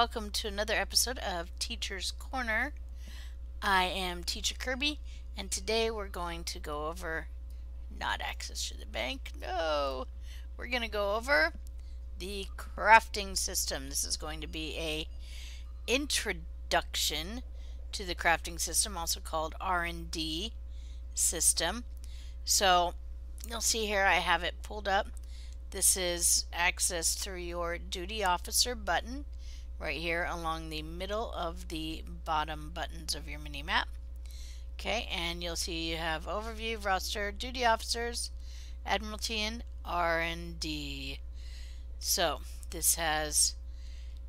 welcome to another episode of Teacher's Corner. I am Teacher Kirby, and today we're going to go over not access to the bank. No, we're going to go over the crafting system. This is going to be a introduction to the crafting system, also called R&D system. So you'll see here I have it pulled up. This is accessed through your duty officer button right here along the middle of the bottom buttons of your mini map. Okay, and you'll see you have overview, roster, duty officers, Admiralty, and R&D. So this has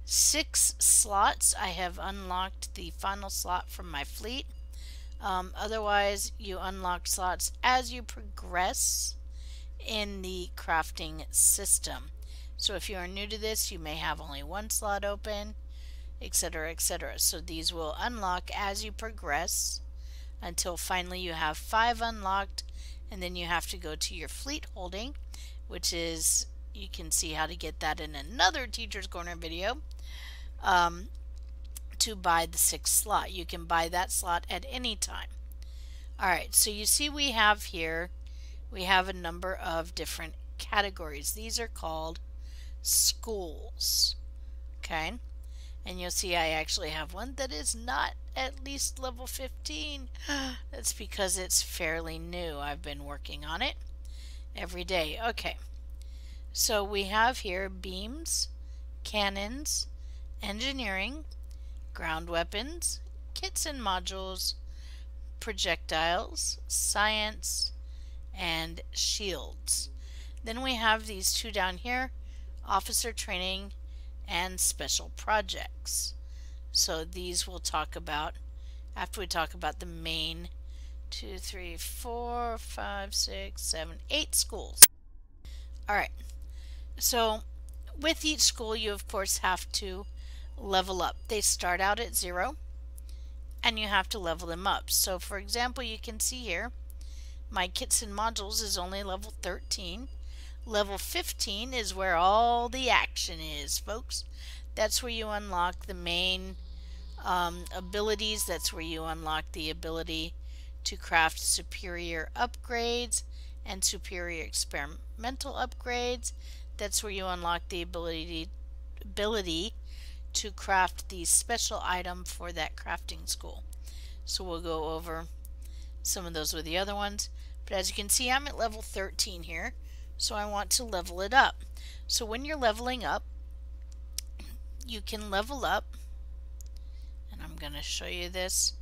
6 slots. I have unlocked the final slot from my fleet. Otherwise, you unlock slots as you progress in the crafting system. So if you are new to this, you may have only 1 slot open, etc., etc. So these will unlock as you progress until finally you have 5 unlocked, and then you have to go to your fleet holding, which is, you can see how to get that in another Teacher's Corner video, to buy the 6th slot. You can buy that slot at any time. Alright, so you see we have here, we have a number of different categories. These are called schools. Okay, and you'll see I actually have one that is not at least level 15. That's because it's fairly new. I've been working on it every day. Okay, so we have here beams, cannons, engineering, ground weapons, kits and modules, projectiles, science, and shields. Then we have these 2 down here, officer training and special projects. So these we'll talk about after we talk about the main 2, 3, 4, 5, 6, 7, 8 schools. Alright, so with each school you of course have to level up. They start out at 0 and you have to level them up. So for example, you can see here my kits and modules is only level 13. Level 15 is where all the action is, folks. That's where you unlock the main abilities. That's where you unlock the ability to craft superior upgrades and superior experimental upgrades. That's where you unlock the ability to craft the special item for that crafting school. So we'll go over some of those with the other ones. But as you can see, I'm at level 13 here, so I want to level it up. So when you're leveling up, you can level up, and I'm going to show you this.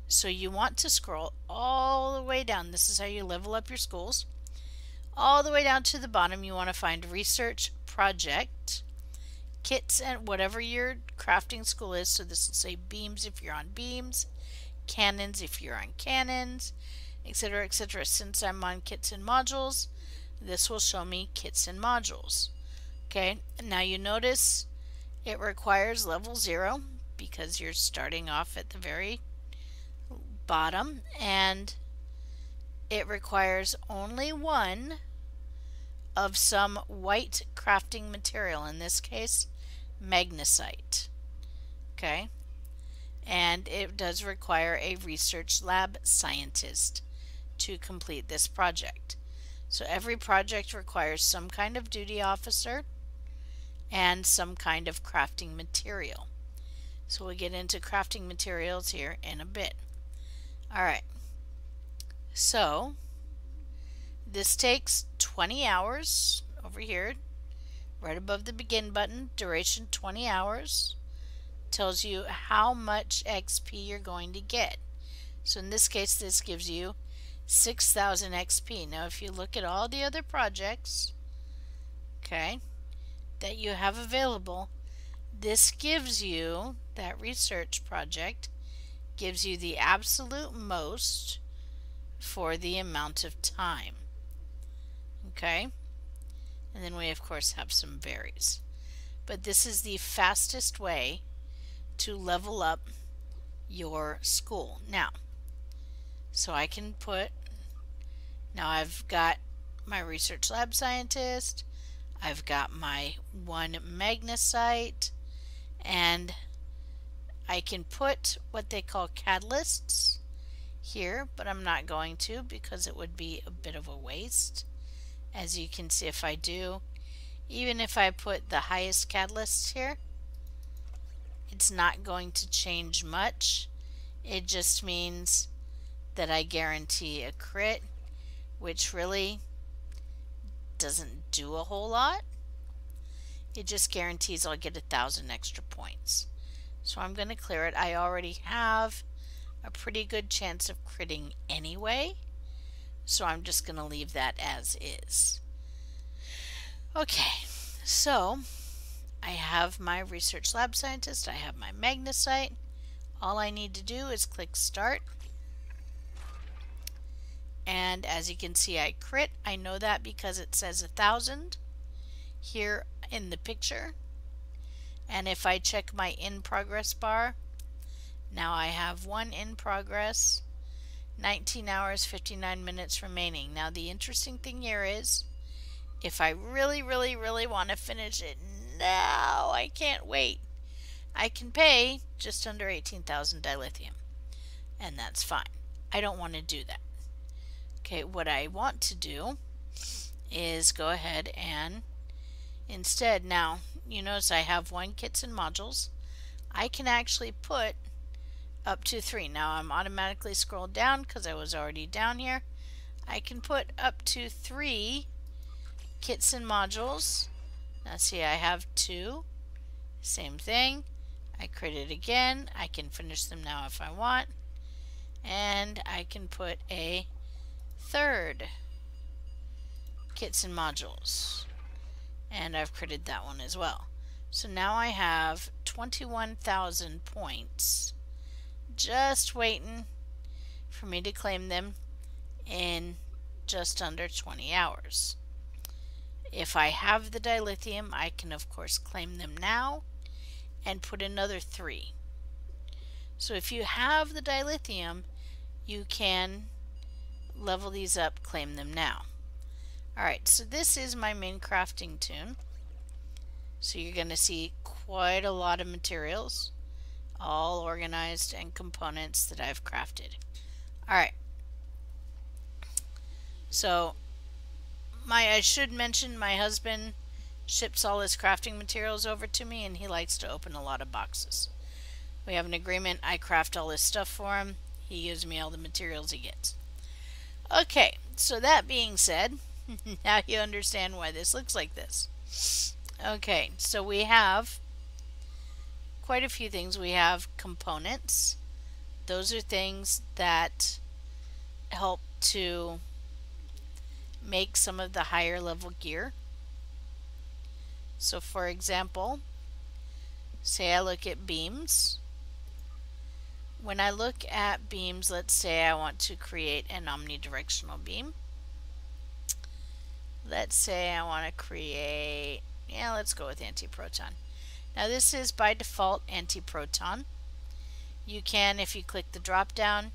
So you want to scroll all the way down. This is how you level up your schools. All the way down to the bottom, you want to find research project, kits, and whatever your crafting school is. So this will say beams if you're on beams, cannons if you're on cannons, etc., etc. Since I'm on kits and modules, this will show me kits and modules. Okay, now you notice it requires level 0 because you're starting off at the very bottom, and it requires only 1 of some white crafting material, in this case magnesite. Okay, and it does require a research lab scientist to complete this project. So every project requires some kind of duty officer and some kind of crafting material. So we'll get into crafting materials here in a bit. Alright, so this takes 20 hours over here, right above the begin button. Duration 20 hours. Tells you how much XP you're going to get. So in this case, this gives you 6,000 XP. Now if you look at all the other projects, okay, that you have available, this gives you, that research project gives you the absolute most for the amount of time. Okay, and then we of course have some varies, but this is the fastest way to level up your school. Now, so I can put, now I've got my research lab scientist, I've got my 1 magnesite, And I can put what they call catalysts here, but I'm not going to because it would be a bit of a waste. As you can see, if I do, even if I put the highest catalyst here, it's not going to change much. It just means that I guarantee a crit, which really doesn't do a whole lot. It just guarantees I'll get 1,000 extra points. So I'm going to clear it. I already have a pretty good chance of critting anyway, so I'm just going to leave that as is. Okay, so I have my research lab scientist, I have my magnesite. All I need to do is click start, and as you can see, I crit. I know that because it says 1,000 here in the picture. And if I check my in progress bar, now I have 1 in progress, 19 hours 59 minutes remaining. Now the interesting thing here is, if I really want to finish it now, I can't wait. I can pay just under 18,000 dilithium, and that's fine. I don't want to do that. Okay, what I want to do is go ahead and instead, now you notice I have 1 kits and modules. I can actually put up to 3. Now I'm automatically scrolled down because I was already down here. I can put up to 3 kits and modules. Now see, I have 2. Same thing. I crit it again. I can finish them now if I want. And I can put a 3rd kits and modules. And I've critted that one as well. So now I have 21,000 points just waiting for me to claim them in just under 20 hours. If I have the dilithium, I can of course claim them now and put another 3. So if you have the dilithium, you can level these up, claim them now. Alright, so this is my main crafting toon. So you're going to see quite a lot of materials, all organized, and components that I've crafted. Alright, so I should mention my husband ships all his crafting materials over to me, and he likes to open a lot of boxes. We have an agreement. I craft all his stuff for him. He gives me all the materials he gets. Okay, so that being said, now you understand why this looks like this. Okay, so we have quite a few things. We have components. Those are things that help to make some of the higher level gear. So for example, say I look at beams. When I look at beams, let's say I want to create an omnidirectional beam. Let's say I want to create, let's go with anti-proton. Now this is by default anti-proton. You can, if you click the drop down,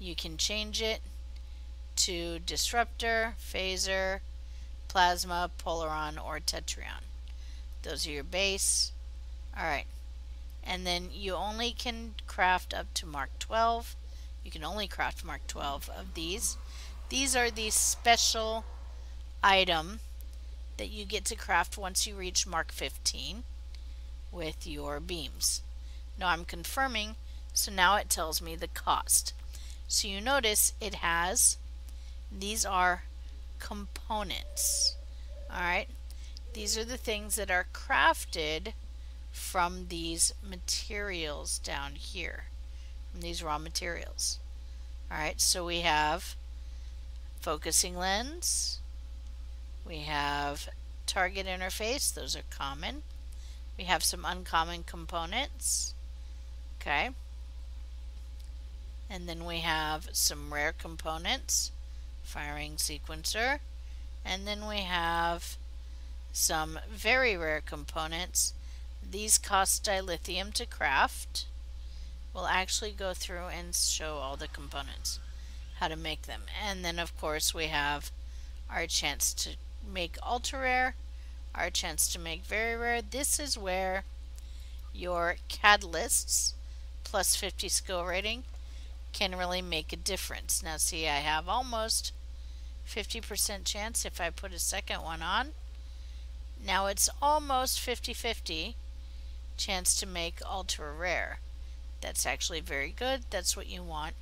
you can change it to disruptor, phaser, plasma, polaron, or tetrion. Those are your base. Alright. And then you only can craft up to Mark 12. You can only craft Mark 12 of these. These are the special item that you get to craft once you reach Mark 15 with your beams. Now I'm confirming, so now it tells me the cost. So you notice it has, these are components. Alright, these are the things that are crafted from these materials down here, from these raw materials. Alright, so we have focusing lens, we have target interface, those are common. We have some uncommon components, okay, and then we have some rare components, firing sequencer, and then we have some very rare components. These cost dilithium to craft. We'll actually go through and show all the components, how to make them. And then of course we have our chance to make ultra rare, our chance to make very rare. This is where your catalysts plus 50 skill rating can really make a difference. Now see, I have almost 50% chance if I put a second one on. Now it's almost 50-50 chance to make ultra rare. That's actually very good. That's what you want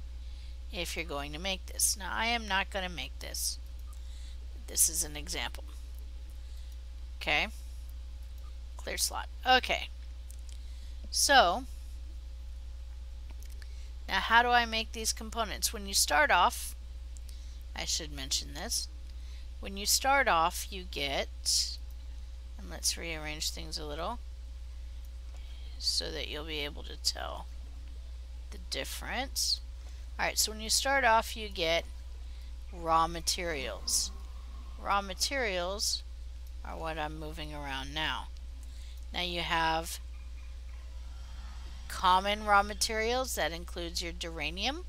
if you're going to make this. Now I am not going to make this. This is an example. Okay. Clear slot. Okay. So now how do I make these components? When you start off, I should mention this. When you start off, you get, and let's rearrange things a little so that you'll be able to tell the difference. Alright, so when you start off, you get raw materials. Raw materials are what I'm moving around now. Now you have common raw materials. That includes your duranium,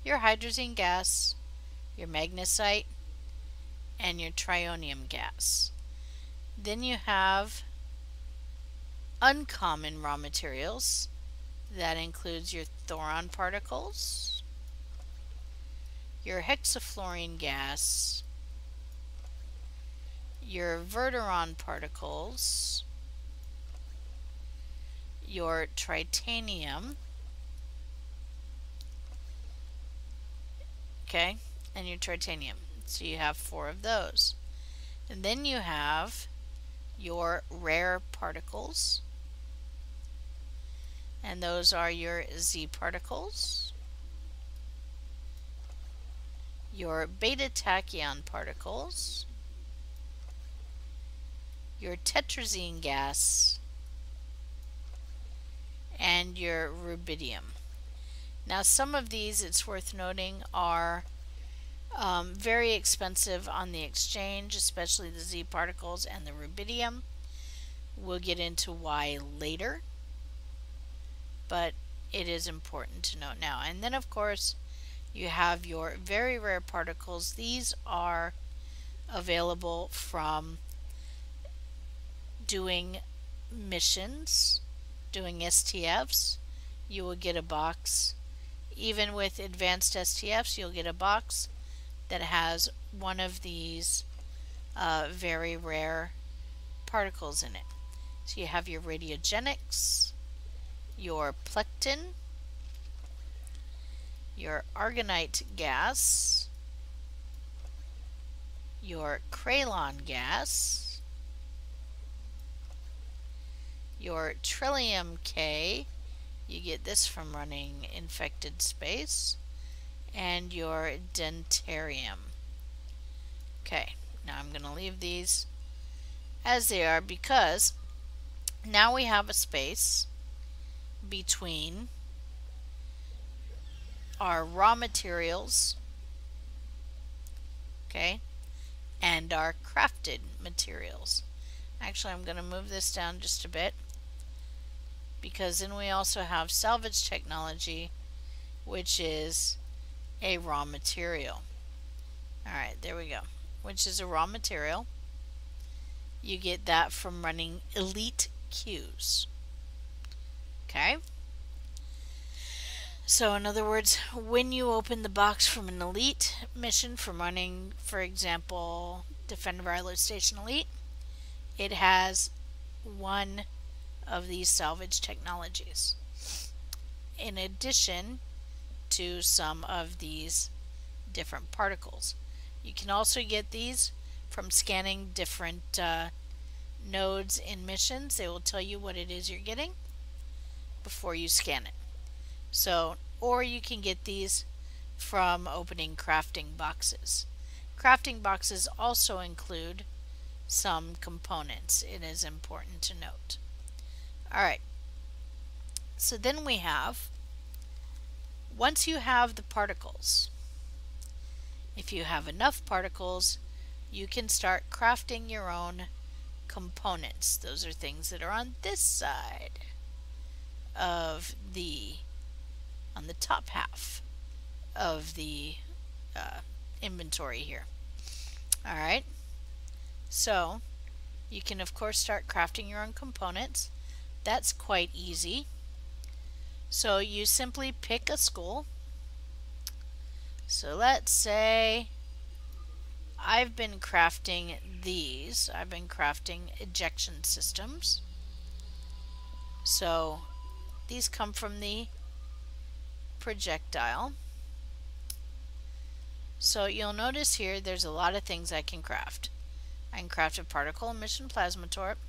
your hydrogen gas, your magnesite, and your trionium gas. Then you have uncommon raw materials. That includes your thoron particles, your hexafluorine gas, your verteron particles, your tritanium, okay, and your tritanium. So you have 4 of those. And then you have your rare particles, and those are your Z particles, your beta tachyon particles, your tetrazine gas, and your rubidium. Now some of these, it's worth noting, are very expensive on the exchange, especially the Z particles and the rubidium. We'll get into why later, but it is important to note now. And then of course you have your very rare particles. These are available from doing missions, doing STFs. You will get a box. Even with advanced STFs, you'll get a box that has one of these very rare particles in it. So you have your radiogenics, your plectin, your argonite gas, your kralon gas, your trillium K, you get this from running infected space, and your dentarium. Okay, now I'm going to leave these as they are because now we have a space between our raw materials, okay, and our crafted materials. Actually, I'm going to move this down just a bit because then we also have salvage technology, which is a raw material. Alright, there we go. Which is a raw material. You get that from running elite queues. Okay? So in other words, when you open the box from an elite mission from running, for example, Defender of Island Station Elite, it has one of these salvage technologies. In addition to some of these different particles. You can also get these from scanning different nodes in missions. They will tell you what it is you're getting before you scan it. So, or you can get these from opening crafting boxes. Crafting boxes also include some components. It is important to note. Alright, so then we have, once you have the particles, if you have enough particles, you can start crafting your own components. Those are things that are on this side of the, on the top half of the inventory here. Alright, so you can of course start crafting your own components. That's quite easy. So you simply pick a school. So let's say I've been crafting these. I've been crafting ejection systems. So these come from the projectile. So you'll notice here there's a lot of things I can craft. I can craft a particle emission plasma torp.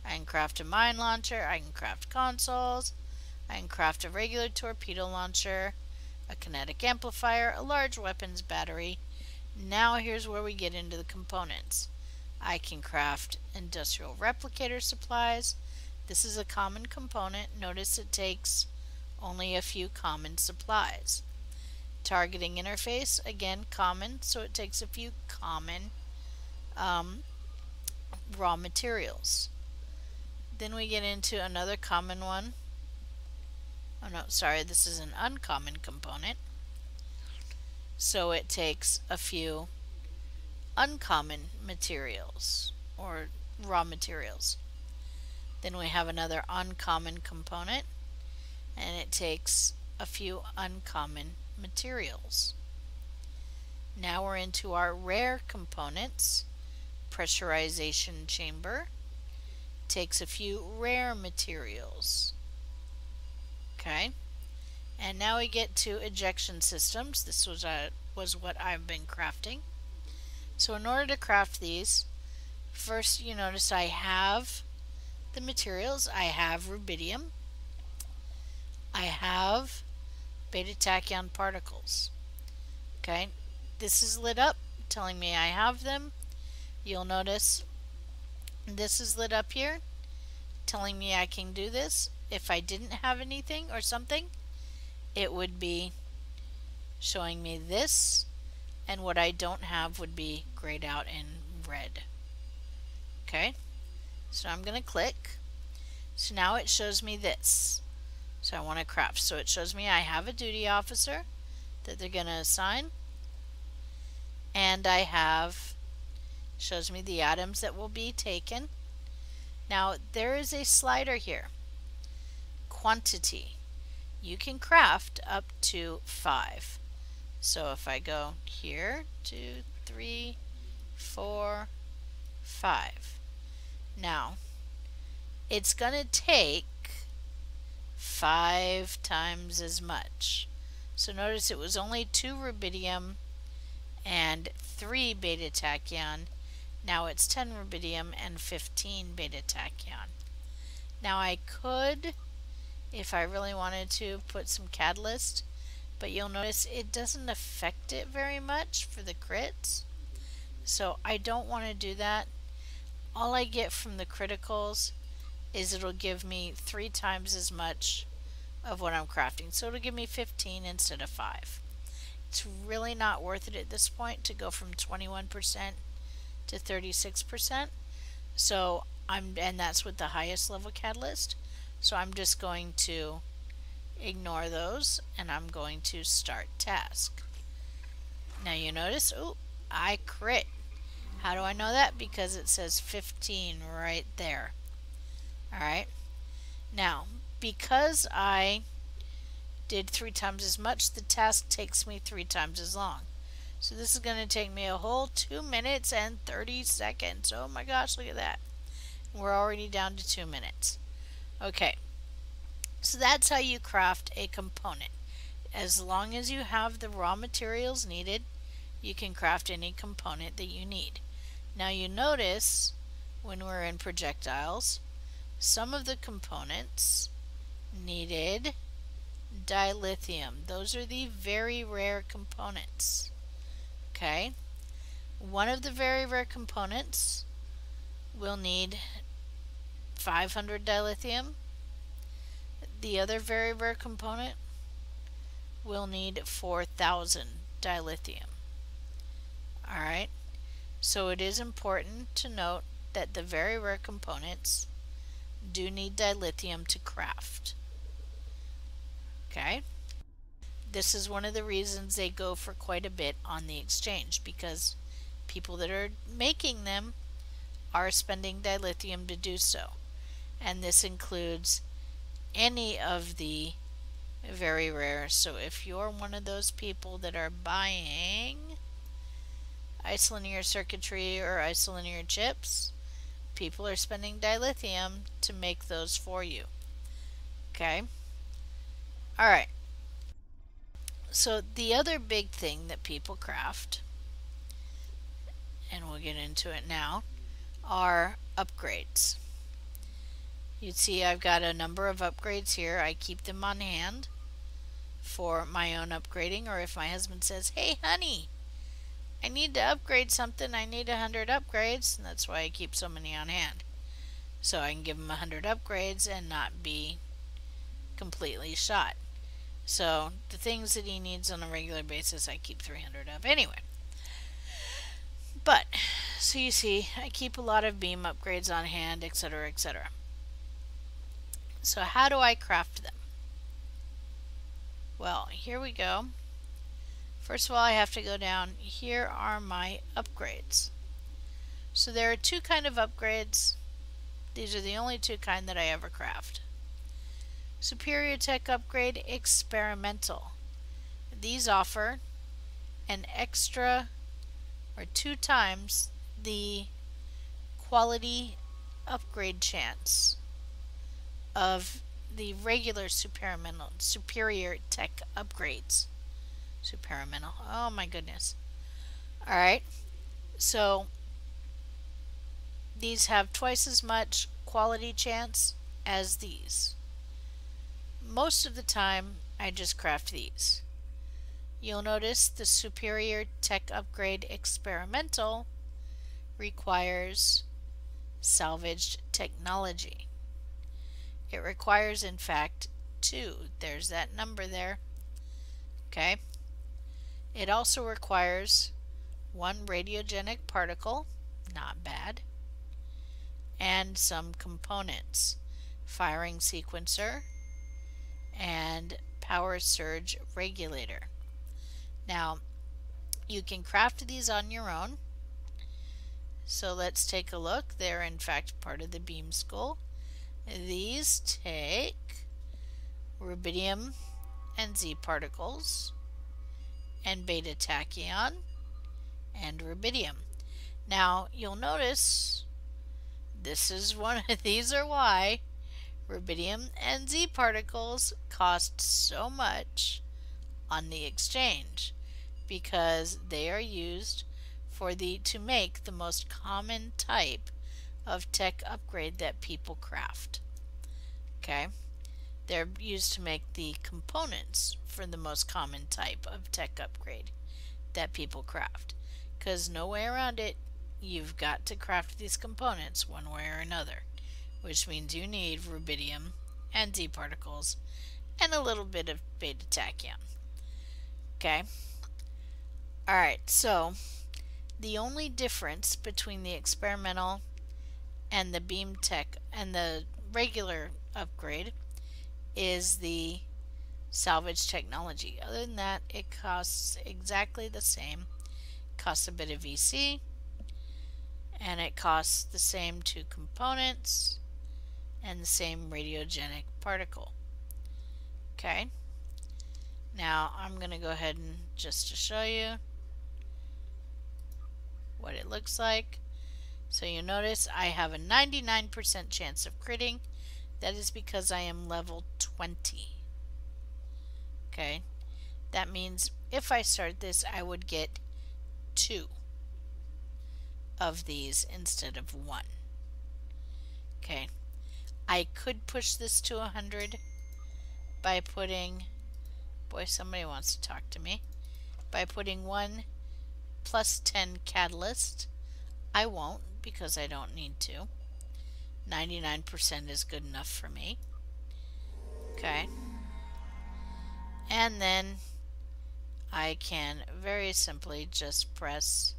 I can craft a mine launcher. I can craft consoles. I can craft a regular torpedo launcher, a kinetic amplifier, a large weapons battery. Now here's where we get into the components. I can craft industrial replicator supplies. This is a common component. Notice it takes only a few common supplies. Targeting interface, again common, so it takes a few common raw materials. Then we get into another common one. Oh no, sorry, this is an uncommon component. So it takes a few uncommon materials or raw materials. Then we have another uncommon component, and it takes a few uncommon materials. Now we're into our rare components. Pressurization chamber takes a few rare materials. Okay, and now we get to ejection systems. This was what I've been crafting. So in order to craft these, first you notice I have the materials. I have rubidium. I have beta tachyon particles. Okay, this is lit up telling me I have them. You'll notice this is lit up here telling me I can do this. If I didn't have anything or something, it would be showing me this, and what I don't have would be grayed out in red. Okay, so I'm going to click. So now it shows me this. So I want to craft. So it shows me I have a duty officer that they're going to assign, and I have, shows me the items that will be taken. Now there is a slider here. Quantity. You can craft up to 5. So if I go here, 2, 3, 4, 5. Now it's going to take 5 times as much. So notice it was only 2 rubidium and 3 beta tachyon. Now it's 10 rubidium and 15 beta tachyon. Now I could, if I really wanted to, put some catalyst, but you'll notice it doesn't affect it very much for the crits. So I don't want to do that. All I get from the criticals is it'll give me 3 times as much of what I'm crafting. So it'll give me 15 instead of 5. It's really not worth it at this point to go from 21% to 36%. So and that's with the highest level catalyst. So I'm just going to ignore those, and I'm going to start task. Now you notice, oh, I crit. How do I know that? Because it says 15 right there. Alright, now because I did 3 times as much, the task takes me 3 times as long. So this is going to take me a whole 2 minutes and 30 seconds. Oh my gosh, look at that. We're already down to 2 minutes. Okay, so that's how you craft a component. As long as you have the raw materials needed, you can craft any component that you need. Now you notice when we're in projectiles, some of the components needed dilithium. Those are the very rare components. Okay, one of the very rare components will need 500 dilithium. The other very rare component will need 4,000 dilithium. Alright, so it is important to note that the very rare components do need dilithium to craft. Okay, this is one of the reasons they go for quite a bit on the exchange, because people that are making them are spending dilithium to do so. and this includes any of the very rare. So if you're one of those people that are buying isolinear circuitry or isolinear chips, people are spending dilithium to make those for you. Okay? Alright. So the other big thing that people craft, and we'll get into it now, are upgrades. You see I've got a number of upgrades here. I keep them on hand for my own upgrading, or if my husband says, hey honey, I need to upgrade something, I need 100 upgrades, and that's why I keep so many on hand. So I can give him 100 upgrades and not be completely shot. So the things that he needs on a regular basis, I keep 300 of. Anyway, but so you see, I keep a lot of beam upgrades on hand, etc., etc. So how do I craft them? Well, here we go. First of all, I have to go down. Here are my upgrades. So there are two kind of upgrades. These are the only two kind that I ever craft. Superior Tech Upgrade Experimental. These offer an extra or 2 times the quality upgrade chance of the regular superior tech upgrades. Superimental. Oh my goodness. Alright. So these have twice as much quality chance as these. Most of the time I just craft these. You'll notice the Superior Tech Upgrade Experimental requires Salvage Technology. It requires, in fact, 2. There's that number there. Okay. It also requires 1 radiogenic particle, not bad, and some components, firing sequencer and power surge regulator. Now, you can craft these on your own. So let's take a look. They're in fact part of the beam school. These take rubidium and Z particles and beta tachyon and rubidium. Now you'll notice this is one of these are why rubidium and Z particles cost so much on the exchange, because they are used to make the most common type of tech upgrade that people craft. Okay, they're used to make the components for the most common type of tech upgrade that people craft, because no way around it. You've got to craft these components one way or another, which means you need rubidium and Z particles and a little bit of beta tachyon. Okay. Alright, so the only difference between the experimental and the beam tech and the regular upgrade is the salvage technology. Other than that, it costs exactly the same. It costs a bit of VC, and it costs the same 2 components and the same radiogenic particle. Okay. Now I'm going to go ahead and just to show you what it looks like. So you notice I have a 99% chance of critting. That is because I am level 20. Okay. That means if I start this, I would get 2 of these instead of 1. Okay. I could push this to 100 by putting, boy, somebody wants to talk to me, by putting 1 plus 10 catalyst. I won't, because I don't need to. 99% is good enough for me. Okay. And then I can very simply just press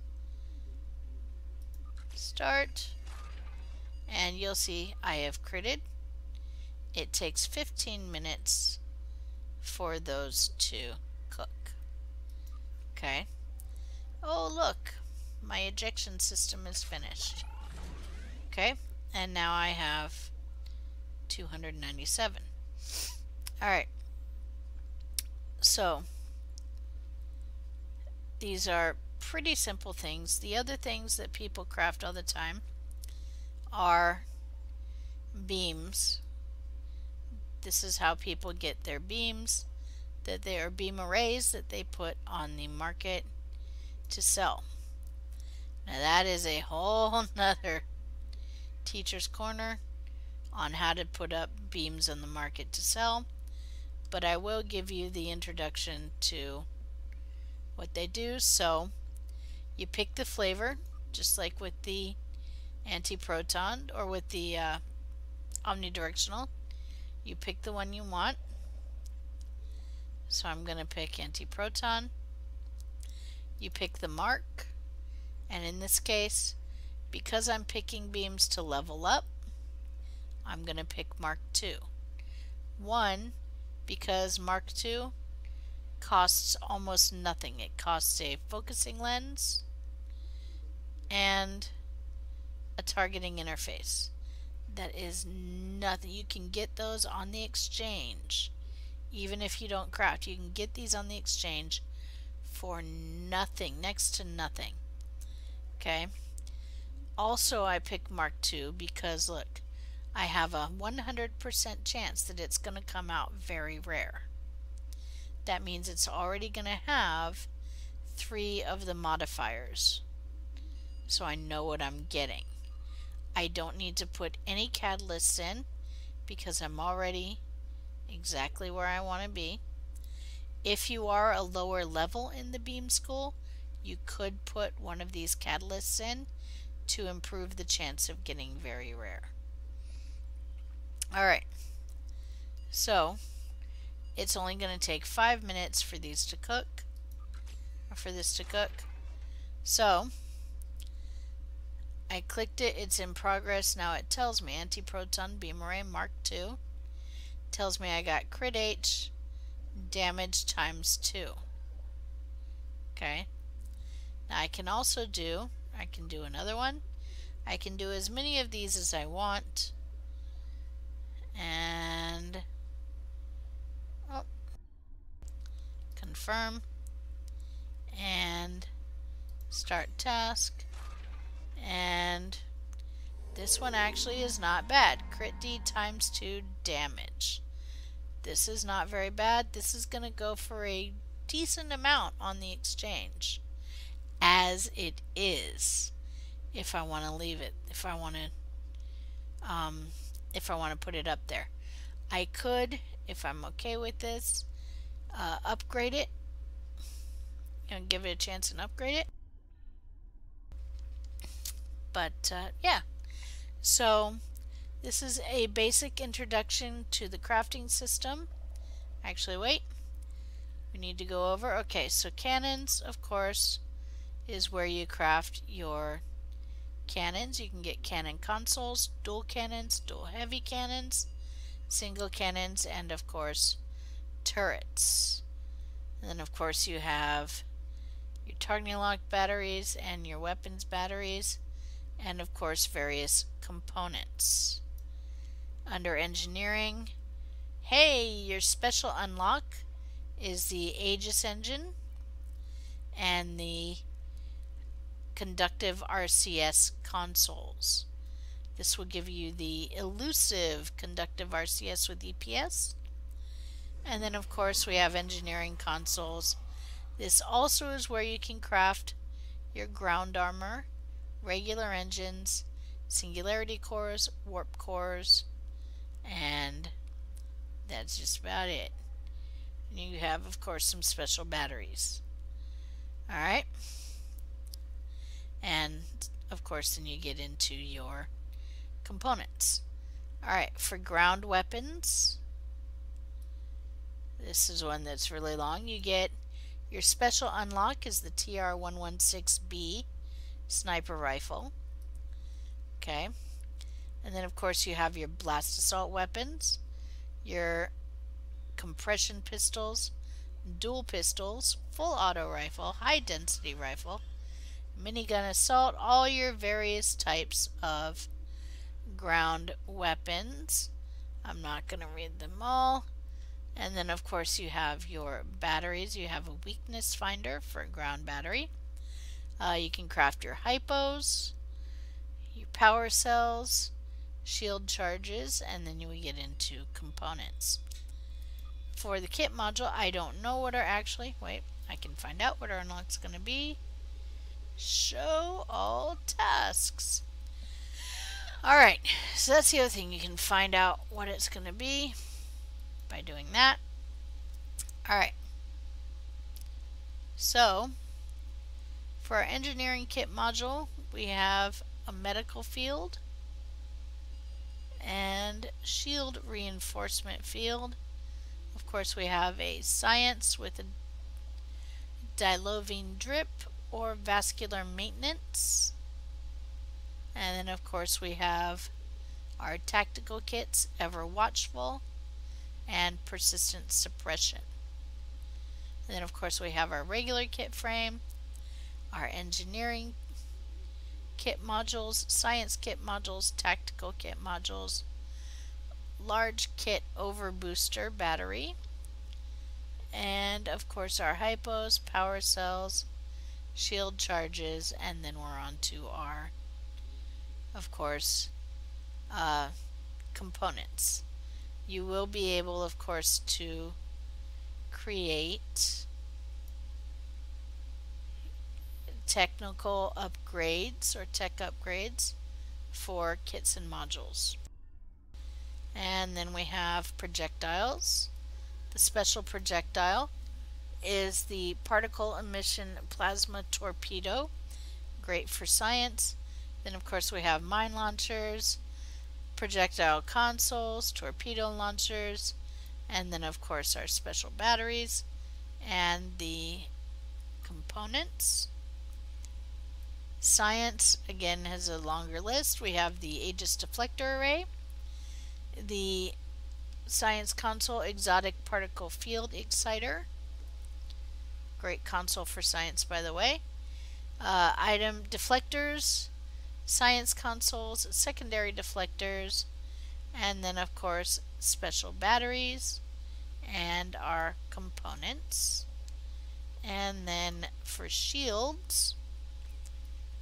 start, and you'll see I have critted. It takes 15 minutes for those to cook. Okay. Oh look, my ejection system is finished. Okay, and now I have 297. Alright, so these are pretty simple things. The other things that people craft all the time are beams. This is how people get their beams, that they are beam arrays that they put on the market to sell. Now that is a whole nother teacher's corner on how to put up beams on the market to sell, but I will give you the introduction to what they do. So you pick the flavor, just like with the anti-proton or with the omnidirectional. You pick the one you want. So I'm going to pick anti-proton. You pick the mark, and in this case, because I'm picking beams to level up, I'm going to pick Mark 2. 1, because Mark 2 costs almost nothing. It costs a focusing lens and a targeting interface. That is nothing. You can get those on the exchange. Even if you don't craft, you can get these on the exchange for nothing, next to nothing. Okay. Also, I picked Mark II because look, I have a 100% chance that it's going to come out very rare. That means it's already going to have 3 of the modifiers. So I know what I'm getting. I don't need to put any catalysts in because I'm already exactly where I want to be. If you are a lower level in the beam school, you could put one of these catalysts in to improve the chance of getting very rare. Alright, so it's only going to take 5 minutes for these to cook, or for this to cook. So I clicked it, it's in progress. Now it tells me anti-proton beam array Mark II. Tells me I got crit H, damage times 2. Okay. Now I can also do, I can do another one. I can do as many of these as I want. And confirm and start task. And this one actually is not bad. Crit D times 2 damage. This is not very bad. This is going to go for a decent amount on the exchange, as it is. If I want to leave it, if I want to put it up there, I could, if I'm okay with this, upgrade it and give it a chance and upgrade it. But yeah, so this is a basic introduction to the crafting system. Actually, wait, we need to go over. Okay, so cannons, of course, is where you craft your cannons. You can get cannon consoles, dual heavy cannons, single cannons, and of course turrets. And then of course you have your targeting lock batteries and your weapons batteries, and of course various components. Under engineering, hey, your special unlock is the Aegis engine and the conductive RCS consoles. This will give you the elusive conductive RCS with EPS. And then of course we have engineering consoles. This also is where you can craft your ground armor, regular engines, singularity cores, warp cores, and that's just about it. And you have of course some special batteries. Alright, and of course then you get into your components. Alright, for ground weapons, this is one that's really long. You get your special unlock is the TR-116B sniper rifle. Okay, and then of course you have your blast assault weapons, your compression pistols, dual pistols, full auto rifle, high density rifle, minigun assault, all your various types of ground weapons. I'm not going to read them all. And then of course you have your batteries. You have a weakness finder for a ground battery. You can craft your hypos, your power cells, shield charges, and then you will get into components. For the kit module, I don't know what are actually, wait, I can find out what our unlock's going to be. Show all tasks. Alright, so that's the other thing. You can find out what it's going to be by doing that. Alright, so for our engineering kit module, we have a medical field and shield reinforcement field. Of course, we have a science with a dilovine drip or vascular maintenance. And then of course we have our tactical kits, ever watchful and persistent suppression. And then of course we have our regular kit frame, our engineering kit modules, science kit modules, tactical kit modules, large kit overbooster battery, and of course our hypos, power cells, shield charges, and then we're on to our, of course, components. You will be able, of course, to create technical upgrades or tech upgrades for kits and modules. And then we have projectiles. The special projectile is the particle emission plasma torpedo, great for science. Then of course we have mine launchers, projectile consoles, torpedo launchers, and then of course our special batteries and the components. Science again has a longer list. We have the Aegis deflector array, the science console exotic particle field exciter, great console for science by the way, item deflectors, science consoles, secondary deflectors, and then of course special batteries and our components. And then for shields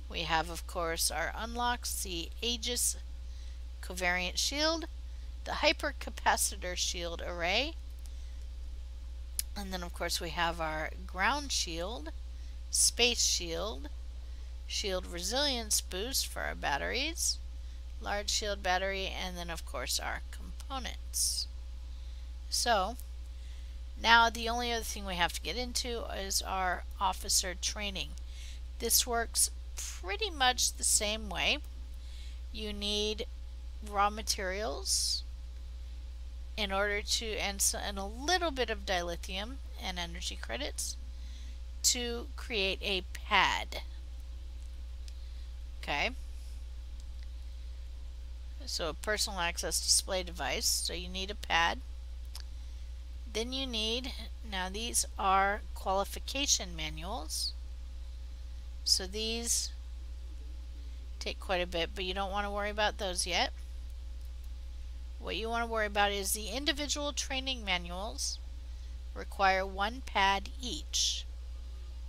we have of course our unlocks, the Aegis covariant shield, the hypercapacitor shield array, and then of course we have our ground shield, space shield, shield resilience boost for our batteries, large shield battery, and then of course our components. So now the only other thing we have to get into is our officer training. This works pretty much the same way. You need raw materials in order to, and a little bit of dilithium and energy credits to create a pad. Okay, so a personal access display device, so you need a pad. Then you need, now these are qualification manuals, so these take quite a bit, but you don't want to worry about those yet. What you want to worry about is the individual training manuals require one pad each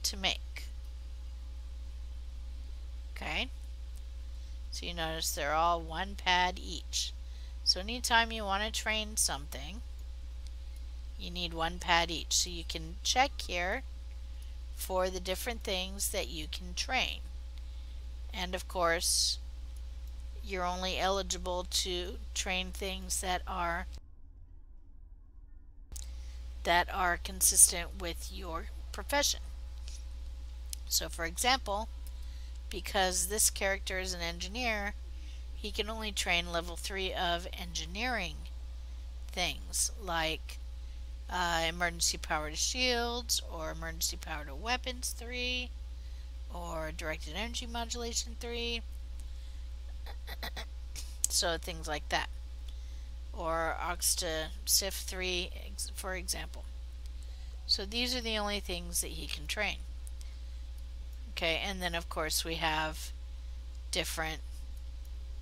to make. Okay, so you notice they're all one pad each. So anytime you want to train something, you need one pad each. So you can check here for the different things that you can train. And of course, you're only eligible to train things that are consistent with your profession. So for example, because this character is an engineer, he can only train level 3 of engineering things like emergency power to shields, or emergency power to weapons 3, or directed energy modulation 3, so things like that, or aux to SIF 3 for example. So these are the only things that he can train. Okay, and then of course we have different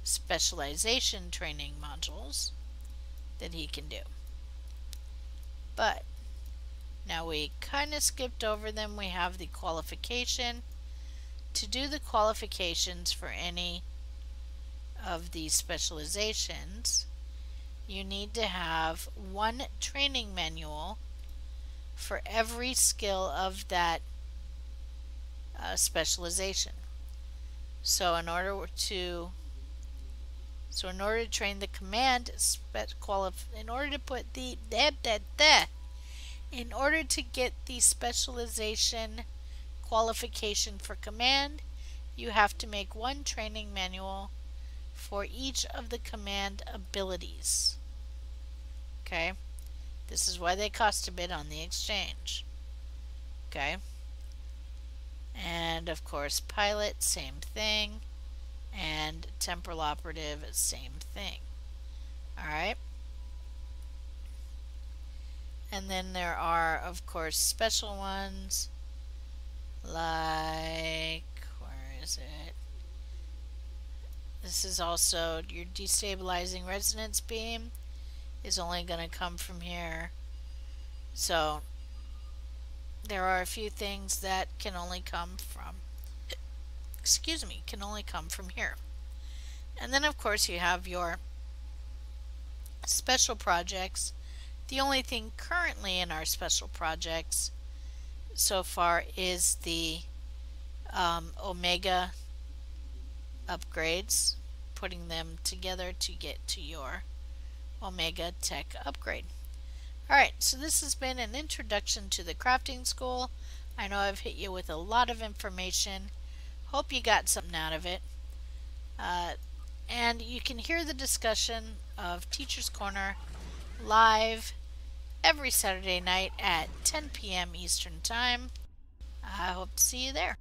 specialization training modules. that he can do. But now we kind of skipped over them. We have the qualification. To do the qualifications for any of these specializations, you need to have one training manual for every skill of that specialization. So in order to train the command in order to put the in order to get the specialization qualification for command, you have to make one training manual for each of the command abilities. Okay? This is why they cost a bit on the exchange. Okay? And of course, pilot, same thing. And temporal operative, same thing. Alright? And then there are, of course, special ones like, where is it? This is also your destabilizing resonance beam is only going to come from here. So there are a few things that can only come from here. And then of course you have your special projects. The only thing currently in our special projects so far is the Omega upgrades, putting them together to get to your Omega Tech upgrade. Alright, so this has been an introduction to the crafting school. I know I've hit you with a lot of information. Hope you got something out of it. And you can hear the discussion of Teacher's Corner live every Saturday night at 10 p.m. Eastern Time. I hope to see you there.